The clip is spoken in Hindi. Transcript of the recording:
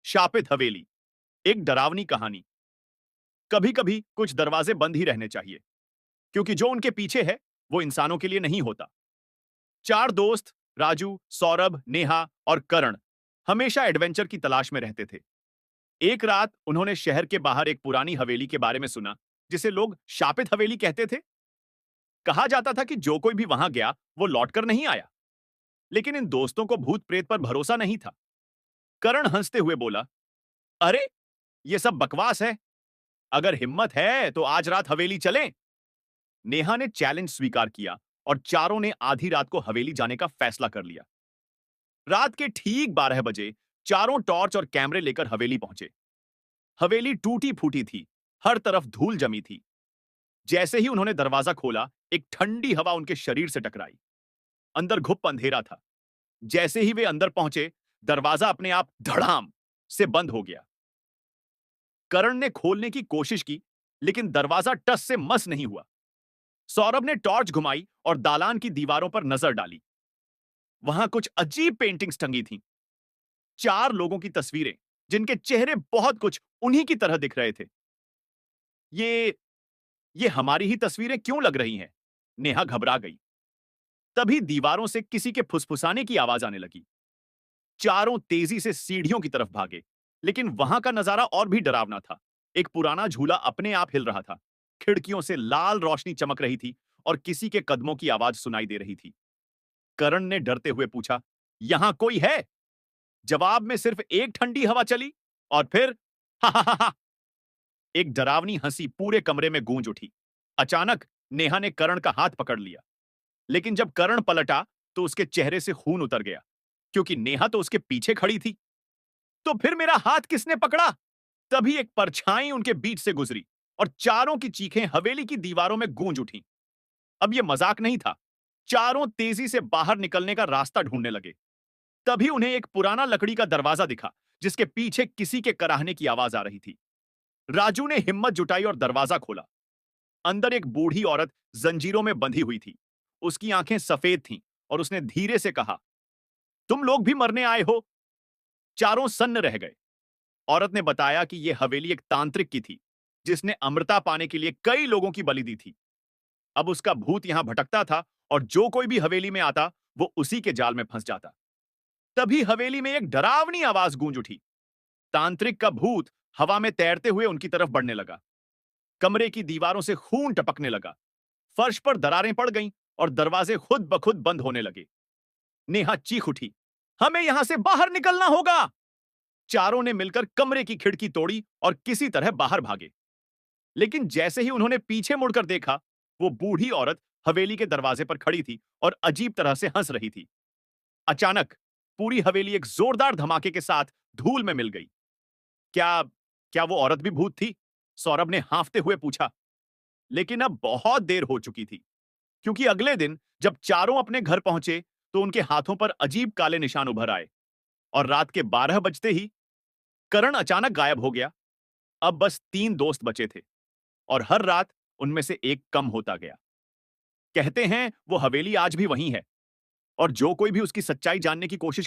शापित हवेली। एक डरावनी कहानी। कभी कभी कुछ दरवाजे बंद ही रहने चाहिए, क्योंकि जो उनके पीछे है वो इंसानों के लिए नहीं होता। चार दोस्त, राजू, सौरभ, नेहा और करण, हमेशा एडवेंचर की तलाश में रहते थे। एक रात उन्होंने शहर के बाहर एक पुरानी हवेली के बारे में सुना, जिसे लोग शापित हवेली कहते थे। कहा जाता था कि जो कोई भी वहां गया वो लौटकर नहीं आया। लेकिन इन दोस्तों को भूत प्रेत पर भरोसा नहीं था। करण हंसते हुए बोला, अरे, ये सब बकवास है। अगर हिम्मत है तो आज रात हवेली चलें। नेहा ने चैलेंज स्वीकार किया और चारों ने आधी रात को हवेली जाने का फैसला कर लिया। रात के ठीक 12 बजे चारों टॉर्च और कैमरे लेकर हवेली पहुंचे। हवेली टूटी फूटी थी, हर तरफ धूल जमी थी। जैसे ही उन्होंने दरवाजा खोला, एक ठंडी हवा उनके शरीर से टकराई। अंदर घुप अंधेरा था। जैसे ही वे अंदर पहुंचे, दरवाजा अपने आप धड़ाम से बंद हो गया। करण ने खोलने की कोशिश की, लेकिन दरवाजा टस से मस नहीं हुआ। सौरभ ने टॉर्च घुमाई और दालान की दीवारों पर नजर डाली। वहां कुछ अजीब पेंटिंग्स टंगी थीं। चार लोगों की तस्वीरें, जिनके चेहरे बहुत कुछ उन्हीं की तरह दिख रहे थे। ये ये हमारी ही तस्वीरें क्यों लग रही हैं? नेहा घबरा गई। तभी दीवारों से किसी के फुसफुसाने की आवाज आने लगी। चारों तेजी से सीढ़ियों की तरफ भागे, लेकिन वहां का नजारा और भी डरावना था। एक पुराना झूला अपने आप हिल रहा था। खिड़कियों से लाल रोशनी चमक रही थी और किसी के कदमों की आवाज सुनाई दे रही थी। करण ने डरते हुए पूछा, यहां कोई है? जवाब में सिर्फ एक ठंडी हवा चली और फिर हा हा हा हा। एक डरावनी हंसी पूरे कमरे में गूंज उठी। अचानक नेहा ने करण का हाथ पकड़ लिया, लेकिन जब करण पलटा तो उसके चेहरे से खून उतर गया, क्योंकि नेहा तो उसके पीछे खड़ी थी। तो फिर मेरा हाथ किसने पकड़ा? तभी एक परछाई उनके बीच से गुजरी और चारों की चीखें हवेली की दीवारों में गूंज उठीं। अब यह मजाक नहीं था। चारों तेजी से बाहर निकलने का रास्ता ढूंढने लगे। तभी उन्हें एक पुराना लकड़ी का दरवाजा दिखा, जिसके पीछे किसी के कराहने की आवाज आ रही थी। राजू ने हिम्मत जुटाई और दरवाजा खोला। अंदर एक बूढ़ी औरत जंजीरों में बंधी हुई थी। उसकी आंखें सफेद थीं और उसने धीरे से कहा, तुम लोग भी मरने आए हो? चारों सन्न रह गए। औरत ने बताया कि यह हवेली एक तांत्रिक की थी, जिसने अमृता पाने के लिए कई लोगों की बलि दी थी। अब उसका भूत यहां भटकता था और जो कोई भी हवेली में आता वो उसी के जाल में फंस जाता। तभी हवेली में एक डरावनी आवाज गूंज उठी। तांत्रिक का भूत हवा में तैरते हुए उनकी तरफ बढ़ने लगा। कमरे की दीवारों से खून टपकने लगा। फर्श पर दरारें पड़ गईं और दरवाजे खुद ब खुद बंद होने लगे। नेहा चीख उठी, हमें यहां से बाहर निकलना होगा। चारों ने मिलकर कमरे की खिड़की तोड़ी और किसी तरह बाहर भागे। लेकिन जैसे ही उन्होंने पीछे मुड़कर देखा, वो बूढ़ी औरत हवेली के दरवाजे पर खड़ी थी और अजीब तरह से हंस रही थी। अचानक पूरी हवेली एक जोरदार धमाके के साथ धूल में मिल गई। क्या क्या वो औरत भी भूत थी? सौरभ ने हांफते हुए पूछा। लेकिन अब बहुत देर हो चुकी थी, क्योंकि अगले दिन जब चारों अपने घर पहुंचे तो उनके हाथों पर अजीब काले निशान उभर आए और रात के 12 बजते ही करण अचानक गायब हो गया। अब बस 3 दोस्त बचे थे और हर रात उनमें से एक कम होता गया। कहते हैं वो हवेली आज भी वहीं है और जो कोई भी उसकी सच्चाई जानने की कोशिश